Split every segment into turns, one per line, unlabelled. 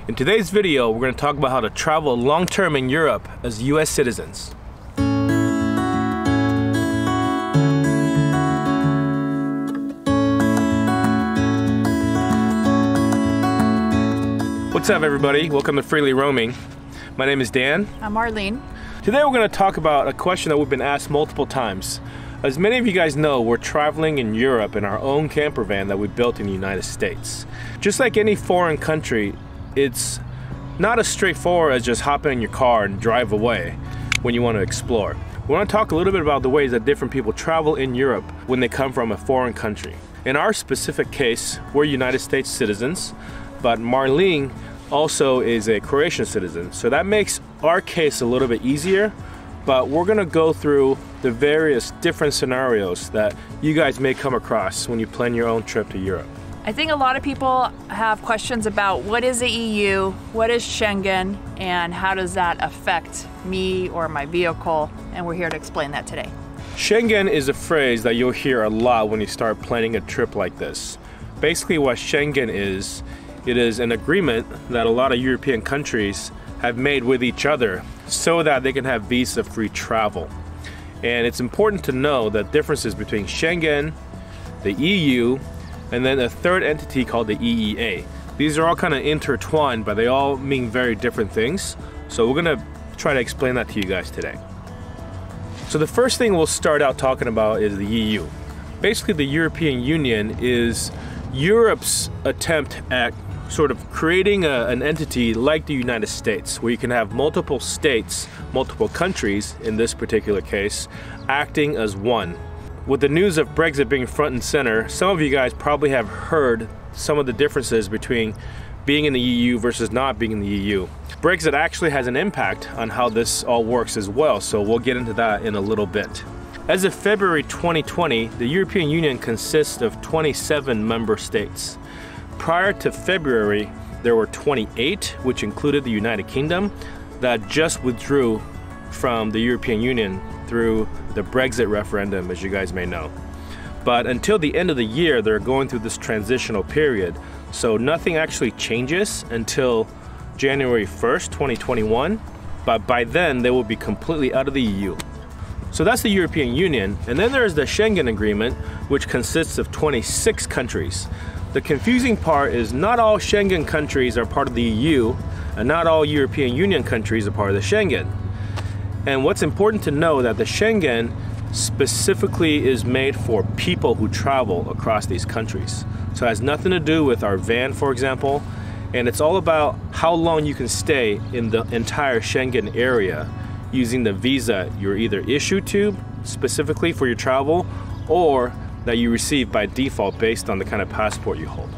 In today's video, we're going to talk about how to travel long-term in Europe as US citizens. What's up, everybody? Welcome to Freely Roaming. My name is Dan.
I'm Arlene.
Today we're going to talk about a question that we've been asked multiple times. As many of you guys know, we're traveling in Europe in our own camper van that we built in the United States. Just like any foreign country, it's not as straightforward as just hopping in your car and drive away when you want to explore. We want to talk a little bit about the ways that different people travel in Europe when they come from a foreign country. In our specific case, we're United States citizens, but Marlene also is a Croatian citizen. So that makes our case a little bit easier, but we're gonna go through the various different scenarios that you guys may come across when you plan your own trip to Europe.
I think a lot of people have questions about what is the EU, what is Schengen, and how does that affect me or my vehicle, and we're here to explain that today.
Schengen is a phrase that you'll hear a lot when you start planning a trip like this. Basically what Schengen is, it is an agreement that a lot of European countries have made with each other so that they can have visa-free travel. And it's important to know the differences between Schengen, the EU, and then a third entity called the EEA. These are all kind of intertwined, but they all mean very different things. So we're gonna try to explain that to you guys today. So the first thing we'll start out talking about is the EU. Basically, the European Union is Europe's attempt at sort of creating an entity like the United States, where you can have multiple states, multiple countries in this particular case, acting as one. With the news of Brexit being front and center, some of you guys probably have heard some of the differences between being in the EU versus not being in the EU. Brexit actually has an impact on how this all works as well, so we'll get into that in a little bit. As of February 2020, the European Union consists of 27 member states. Prior to February, there were 28, which included the United Kingdom, that just withdrew from the European Union through the Brexit referendum, as you guys may know. But until the end of the year, they're going through this transitional period, so nothing actually changes until January 1st, 2021, but by then they will be completely out of the EU. So that's the European Union, and then there's the Schengen Agreement, which consists of 26 countries. The confusing part is not all Schengen countries are part of the EU, and not all European Union countries are part of the Schengen. And what's important to know that the Schengen specifically is made for people who travel across these countries. So it has nothing to do with our van, for example, and it's all about how long you can stay in the entire Schengen area using the visa you're either issued to specifically for your travel, or that you receive by default based on the kind of passport you hold.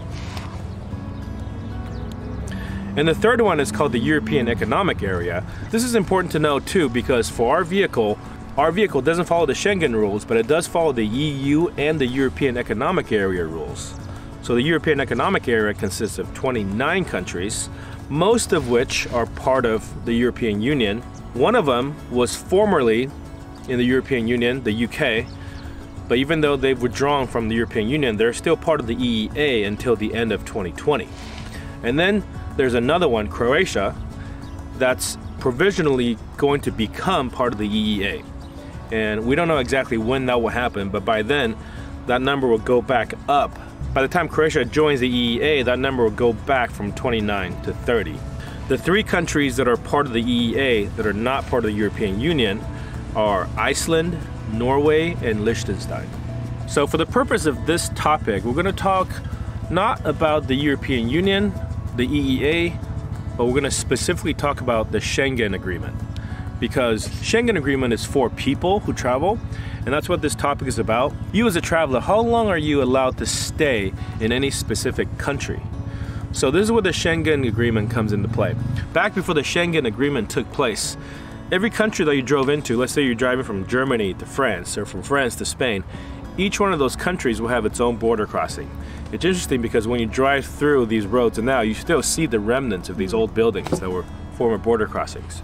And the third one is called the European Economic Area. This is important to know too, because for our vehicle doesn't follow the Schengen rules, but it does follow the EU and the European Economic Area rules. So the European Economic Area consists of 29 countries, most of which are part of the European Union. One of them was formerly in the European Union, the UK, but even though they've withdrawn from the European Union, they're still part of the EEA until the end of 2020. And then there's another one, Croatia, that's provisionally going to become part of the EEA. And we don't know exactly when that will happen, but by then, that number will go back up. By the time Croatia joins the EEA, that number will go back from 29 to 30. The three countries that are part of the EEA that are not part of the European Union are Iceland, Norway, and Liechtenstein. So for the purpose of this topic, we're going to talk not about the European Union, the EEA, but we're going to specifically talk about the Schengen Agreement, because Schengen Agreement is for people who travel, and that's what this topic is about. You as a traveler, how long are you allowed to stay in any specific country? So this is where the Schengen Agreement comes into play. Back before the Schengen Agreement took place, every country that you drove into, let's say you're driving from Germany to France or from France to Spain, each one of those countries will have its own border crossing. It's interesting because when you drive through these roads and now you still see the remnants of these old buildings that were former border crossings.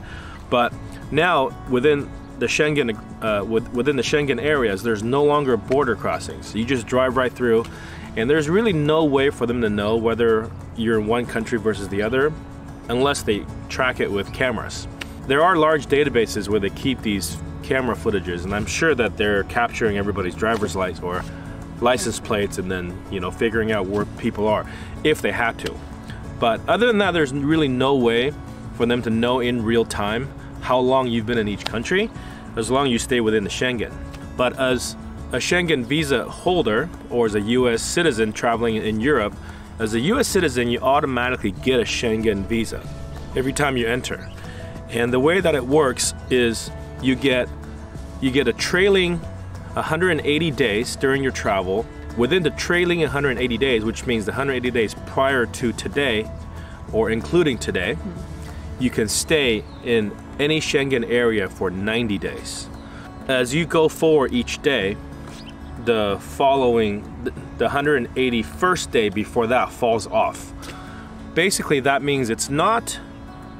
But now within the Schengen areas, there's no longer border crossings. You just drive right through, and there's really no way for them to know whether you're in one country versus the other. unless they track it with cameras. There are large databases where they keep these camera footages, and I'm sure that they're capturing everybody's driver's license or license plates and then, you know, figuring out where people are if they had to. But other than that, there's really no way for them to know in real time how long you've been in each country, as long as you stay within the Schengen. But as a Schengen visa holder or as a US citizen traveling in Europe, as a US citizen, you automatically get a Schengen visa every time you enter. And the way that it works is you get a trailing 180 days during your travel. Within the trailing 180 days, which means the 180 days prior to today or including today, you can stay in any Schengen area for 90 days. As you go forward each day, the 181st day before that falls off. Basically, that means it's not,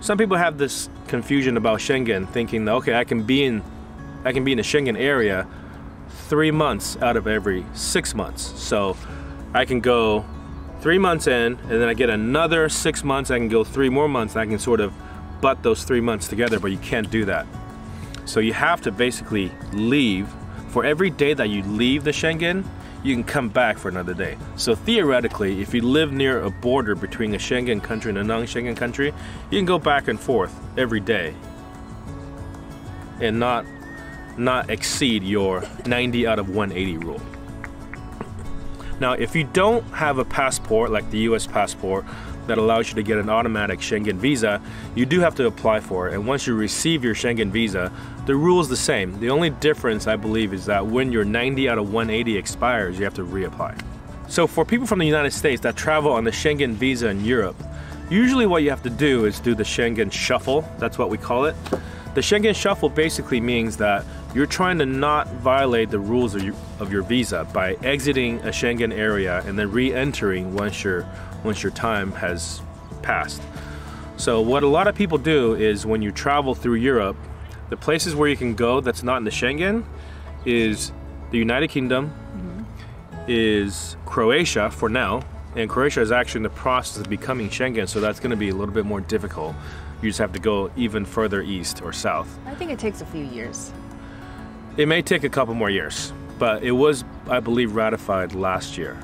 some people have this confusion about Schengen, thinking that, okay, I can be in the Schengen area 3 months out of every 6 months. So I can go 3 months in, and then I get another 6 months, I can go 3 more months, and I can sort of butt those 3 months together, but you can't do that. So you have to basically leave. For every day that you leave the Schengen, you can come back for another day. So theoretically, if you live near a border between a Schengen country and a non-Schengen country, you can go back and forth every day and not exceed your 90 out of 180 rule. Now, if you don't have a passport like the US passport that allows you to get an automatic Schengen visa, you do have to apply for it. And once you receive your Schengen visa, the rule is the same. The only difference, I believe, is that when your 90 out of 180 expires, you have to reapply. So for people from the United States that travel on the Schengen visa in Europe, usually what you have to do is do the Schengen Shuffle. That's what we call it. The Schengen Shuffle basically means that you're trying to not violate the rules of your visa by exiting a Schengen area and then re-entering once your time has passed. So what a lot of people do is when you travel through Europe, the places where you can go that's not in the Schengen is the United Kingdom, is Croatia for now, and Croatia is actually in the process of becoming Schengen, so that's going to be a little bit more difficult. You just have to go even further east or south.
I think it takes a few years.
It may take a couple more years, but it was, I believe, ratified last year.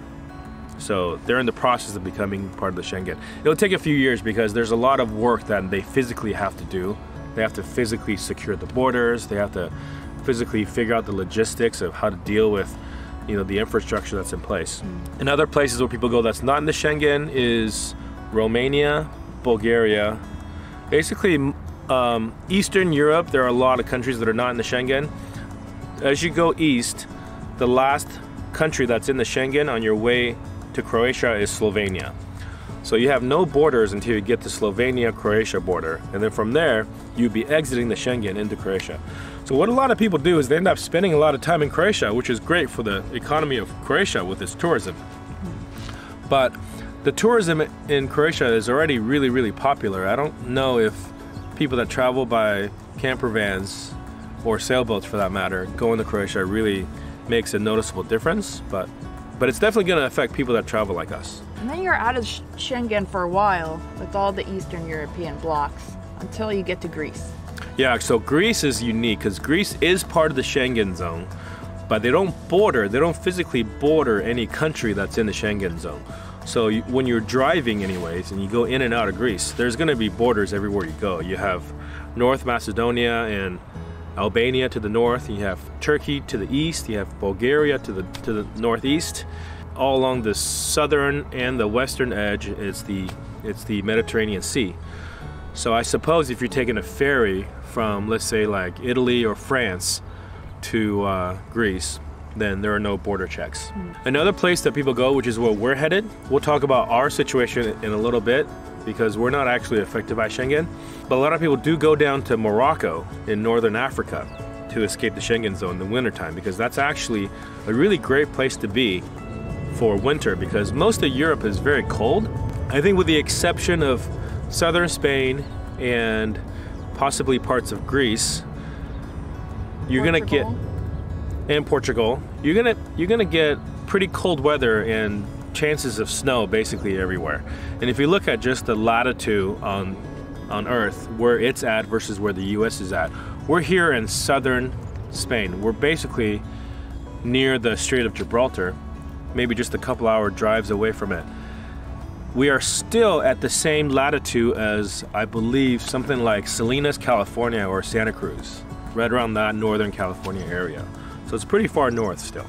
So they're in the process of becoming part of the Schengen. It'll take a few years because there's a lot of work that they physically have to do. They have to physically secure the borders. They have to physically figure out the logistics of how to deal with, you know, the infrastructure that's in place. And other places where people go that's not in the Schengen is Romania, Bulgaria. Basically, Eastern Europe, there are a lot of countries that are not in the Schengen. As you go east, the last country that's in the Schengen on your way to Croatia is Slovenia. So you have no borders until you get to Slovenia-Croatia border. And then from there, you'd be exiting the Schengen into Croatia. So what a lot of people do is they end up spending a lot of time in Croatia, which is great for the economy of Croatia with its tourism. But the tourism in Croatia is already really, really popular. I don't know if people that travel by camper vans or sailboats for that matter, going to Croatia really makes a noticeable difference, but it's definitely going to affect people that travel like us.
And then you're out of Schengen for a while with all the Eastern European blocks until you get to Greece.
Yeah, so Greece is unique because Greece is part of the Schengen zone, but they don't physically border any country that's in the Schengen zone. So when you're driving anyways and you go in and out of Greece, there's going to be borders everywhere you go. You have North Macedonia and Albania to the north, you have Turkey to the east, you have Bulgaria to the northeast. All along the southern and the western edge, it's the Mediterranean Sea. So I suppose if you're taking a ferry from, let's say, like Italy or France to Greece, then there are no border checks. Another place that people go, which is where we're headed, we'll talk about our situation in a little bit because we're not actually affected by Schengen, but a lot of people do go down to Morocco in northern Africa to escape the Schengen zone in the wintertime, because that's actually a really great place to be for winter because most of Europe is very cold. I think with the exception of southern Spain and possibly parts of Greece, you're gonna get, and Portugal, you're gonna get pretty cold weather and chances of snow basically everywhere. And if you look at just the latitude on on Earth, where it's at versus where the US is at. We're here in southern Spain. We're basically near the Strait of Gibraltar, maybe just a couple hour drives away from it. We are still at the same latitude as, I believe, something like Salinas, California, or Santa Cruz, right around that Northern California area. So it's pretty far north still.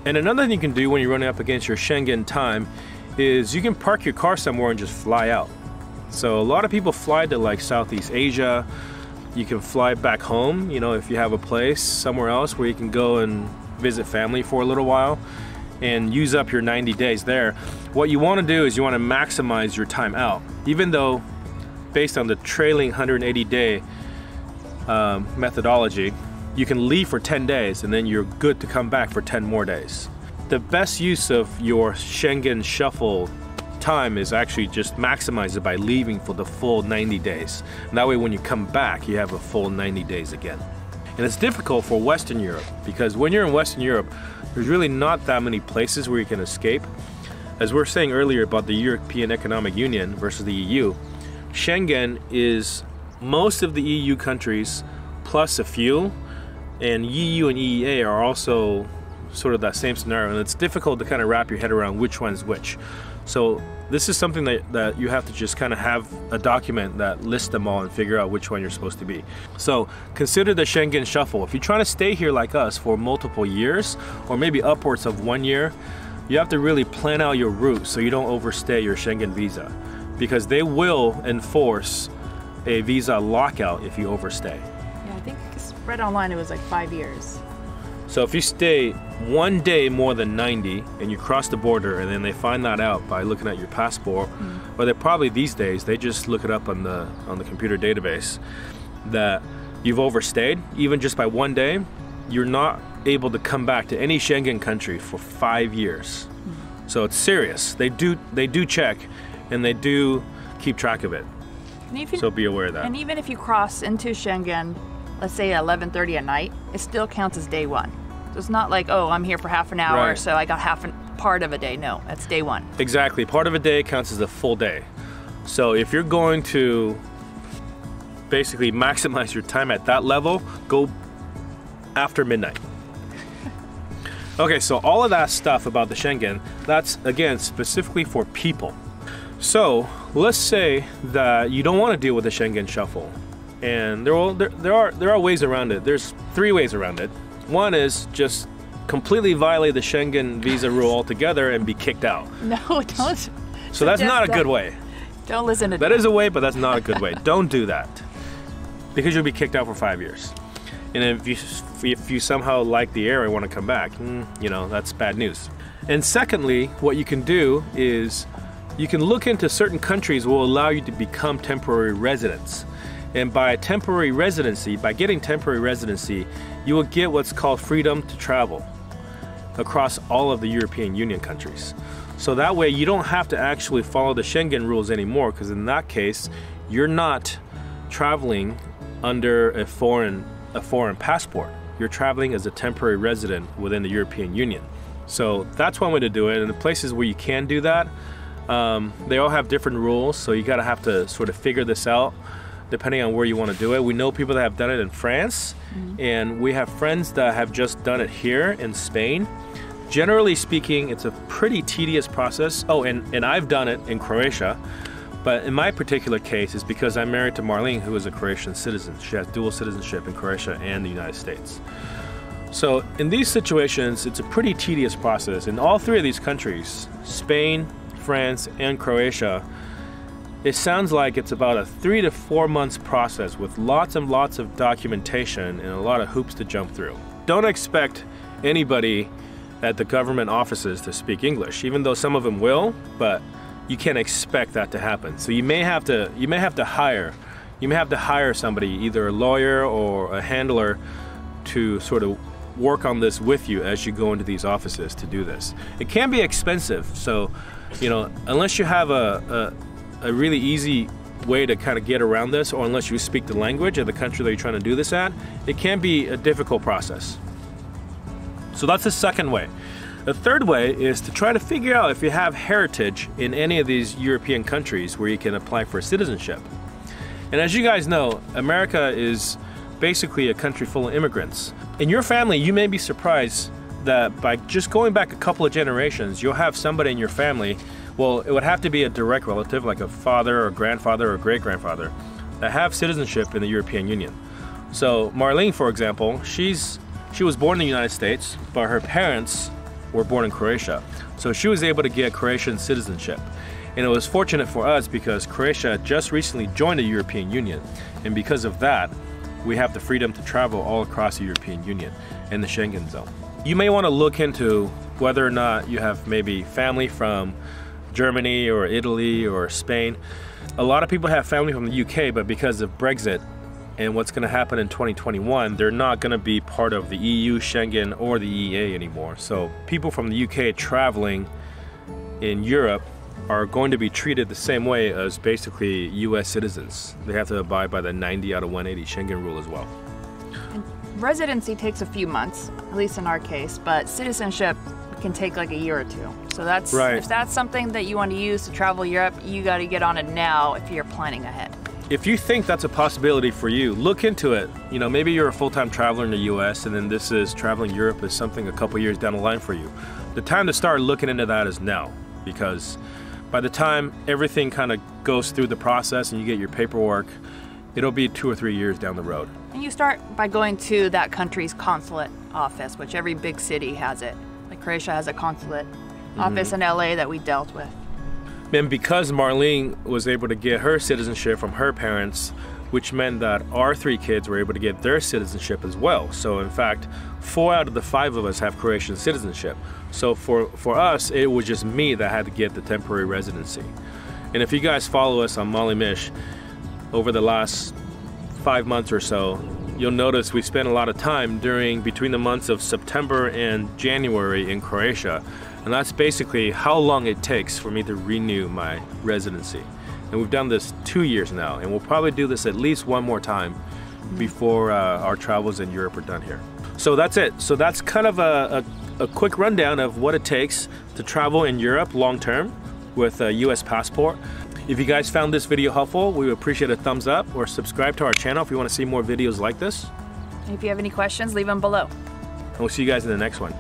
And another thing you can do when you're running up against your Schengen time is you can park your car somewhere and just fly out. So a lot of people fly to like Southeast Asia. You can fly back home, you know, if you have a place somewhere else where you can go and visit family for a little while and use up your 90 days there. What you want to do is you want to maximize your time out, even though based on the trailing 180-day methodology, you can leave for 10 days and then you're good to come back for 10 more days. The best use of your Schengen Shuffle time is actually just maximize it by leaving for the full 90 days. And that way when you come back, you have a full 90 days again. And it's difficult for Western Europe because when you're in Western Europe, there's really not that many places where you can escape. As we were saying earlier about the European Economic Union versus the EU, Schengen is most of the EU countries plus a few, and EU and EEA are also sort of that same scenario, and it's difficult to kind of wrap your head around which one's which. So this is something that you have to just kind of have a document that lists them all and figure out which one you're supposed to be. So consider the Schengen Shuffle. If you're trying to stay here like us for multiple years, or maybe upwards of 1 year, you have to really plan out your route so you don't overstay your Schengen visa, because they will enforce a visa lockout if you overstay.
Yeah, I think it's read online it was like 5 years.
So if you stay 1 day more than 90 and you cross the border and then they find that out by looking at your passport, or they probably these days, they just look it up on the computer database that you've overstayed, even just by 1 day, you're not able to come back to any Schengen country for 5 years. So it's serious. They do check and they do keep track of it. So be aware of that.
And even if you cross into Schengen, let's say at 11:30 at night, it still counts as day one. So it's not like, oh, I'm here for half an hour,
Right.
so I got part of a day. No, that's day one.
Exactly. Part of a day counts as a full day. So if you're going to basically maximize your time at that level, go after midnight. Okay, so all of that stuff about the Schengen, that's again specifically for people. So let's say that you don't want to deal with the Schengen Shuffle, and there are ways around it. There's 3 ways around it. One is just completely violate the Schengen visa rule altogether and be kicked out.
No, don't.
So that's not a good way.
Don't listen to
that. That is a way, but that's not a good way. Don't do that, because you'll be kicked out for 5 years. And if you somehow like the area and want to come back, you know, that's bad news. And secondly, what you can do is you can look into certain countries will allow you to become temporary residents. And by temporary residency, by getting temporary residency, you will get what's called freedom to travel across all of the European Union countries. So that way you don't have to actually follow the Schengen rules anymore, because in that case, you're not traveling under a foreign passport. You're traveling as a temporary resident within the European Union. So that's one way to do it. And the places where you can do that, they all have different rules, so you gotta have to sort of figure this out depending on where you want to do it. We know people that have done it in France, and we have friends that have just done it here in Spain. Generally speaking, it's a pretty tedious process. Oh, and I've done it in Croatia, but in my particular case, it's because I'm married to Marlene, who is a Croatian citizen. She has dual citizenship in Croatia and the United States. So in these situations, it's a pretty tedious process. In all 3 of these countries, Spain, France, and Croatia, it sounds like it's about a 3 to 4 months process with lots and lots of documentation and a lot of hoops to jump through. Don't expect anybody at the government offices to speak English, even though some of them will, but you can't expect that to happen. So you may have to hire somebody, either a lawyer or a handler, to sort of work on this with you as you go into these offices to do this. It can be expensive, so you know, unless you have a really easy way to kind of get around this, or unless you speak the language of the country that you're trying to do this at, it can be a difficult process. So that's the second way. The third way is to try to figure out if you have heritage in any of these European countries where you can apply for citizenship. And as you guys know, America is basically a country full of immigrants. In your family, you may be surprised that by just going back a couple of generations, you'll have somebody in your family, well, it would have to be a direct relative, like a father or grandfather or great-grandfather, that have citizenship in the European Union. So Marlene, for example, she was born in the United States, but her parents were born in Croatia. So she was able to get Croatian citizenship. And it was fortunate for us because Croatia just recently joined the European Union. And because of that, we have the freedom to travel all across the European Union and the Schengen zone. You may want to look into whether or not you have maybe family from Germany or Italy or Spain. A lot of people have family from the UK, but because of Brexit and what's going to happen in 2021, they're not going to be part of the EU, Schengen, or the EEA anymore. So people from the UK traveling in Europe are going to be treated the same way as basically US citizens. They have to abide by the 90 out of 180 Schengen rule as well.
And residency takes a few months, at least in our case, but citizenship can take like a year or two. So that's
right.
If that's something that you want to use to travel Europe, you got to get on it now if you're planning ahead.
If you think that's a possibility for you, look into it. You know, maybe you're a full-time traveler in the US and then this is traveling Europe is something a couple years down the line for you. The time to start looking into that is now, because by the time everything kind of goes through the process and you get your paperwork, it'll be 2 or 3 years down the road.
And you start by going to that country's consulate office, which every big city has it. Like Croatia has a consulate office in LA that we dealt with.
And because Marlene was able to get her citizenship from her parents, which meant that our 3 kids were able to get their citizenship as well. So in fact, 4 out of the 5 of us have Croatian citizenship. So for us, it was just me that had to get the temporary residency. And if you guys follow us on Molly Mish over the last 5 months or so, you'll notice we spent a lot of time between the months of September and January in Croatia. And that's basically how long it takes for me to renew my residency. And we've done this 2 years now, and we'll probably do this at least one more time before our travels in Europe are done here. So that's it. So that's kind of a quick rundown of what it takes to travel in Europe long term with a US passport. If you guys found this video helpful, we would appreciate a thumbs up or subscribe to our channel if you want to see more videos like this.
And if you have any questions, leave them below.
And we'll see you guys in the next one.